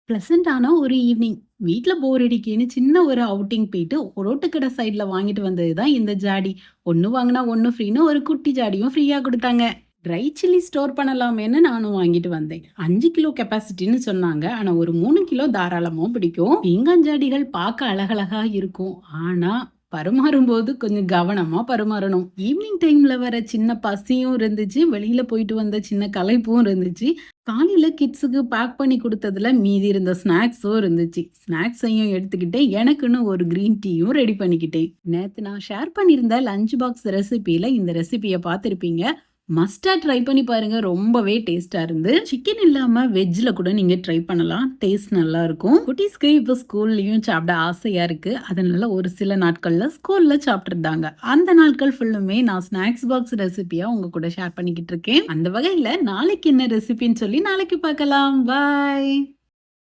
பிளசன்டான ஒரு ஈவ்னிங். வீட்ல போர் அடிக்குன்னு சின்ன ஒரு அவுட்டிங் போயிட்டு ரோட்டுக்கடை சைடுல வாங்கிட்டு வந்தது தான் இந்த ஜாடி. ஒண்ணு வாங்குனா ஒண்ணு ஃப்ரீன்னு ஒரு குட்டி ஜாடியும் ஃப்ரீயா குடுத்தாங்க. ட்ரை சில்லி ஸ்டோர் பண்ணலாமேன்னு நானும் வாங்கிட்டு வந்தேன். 5 கிலோ கெப்பாசிட்டின்னு சொன்னாங்க. ஆனா ஒரு 3 கிலோ தாராளமா பிடிக்கும். பீங்கான் ஜாடிகள் பார்க்க அழகழகா இருக்கும். ஆனா பரிமாறும்போது கொஞ்சம் கவனமா பரிமாறணும். ஈவினிங் டைம்ல வர சின்ன பசியும் இருந்துச்சு. வெளியில போயிட்டு வந்த சின்ன களைப்பும் இருந்துச்சு. காலையில கிட்ஸுக்கு பேக் பண்ணி குடுத்ததுல மீதி இருந்த ஸ்நாக்ஸும் இருந்துச்சு. ஸ்நாக்ஸையும் எடுத்துக்கிட்டேன். எனக்குன்னு ஒரு கிரீன் டீயும் ரெடி பண்ணிக்கிட்டேன். நேத்து நான் ஷேர் பண்ணியிருந்த லஞ்ச் பாக்ஸ் ரெசிபில இந்த ரெசிபிய பார்த்திருப்பீங்க. மஸ்ட்டா ட்ரை பண்ணி பாருங்க. ரொம்பவே டேஸ்ட்டா இருந்து. சிக்கன் இல்லாம வெஜ்ல கூட நீங்க ட்ரை பண்ணலாம். டேஸ்ட் நல்லா இருக்கும். குட்டீஸ்க்கு இப்ப ஸ்கூல்லயும் சாப்பிட ஆசையா இருக்கு. அதனால ஒரு சில நாட்கள்ல ஸ்கூல்ல சாப்பிட்டுருந்தாங்க. அந்த நாட்கள் ஃபுல்லுமே நான் ஸ்நாக்ஸ் பாக்ஸ் ரெசிபியா உங்க கூட ஷேர் பண்ணிக்கிட்டு இருக்கேன். அந்த வகையில நாளைக்கு என்ன ரெசிபின்னு சொல்லி நாளைக்கு பார்க்கலாம். பாய்.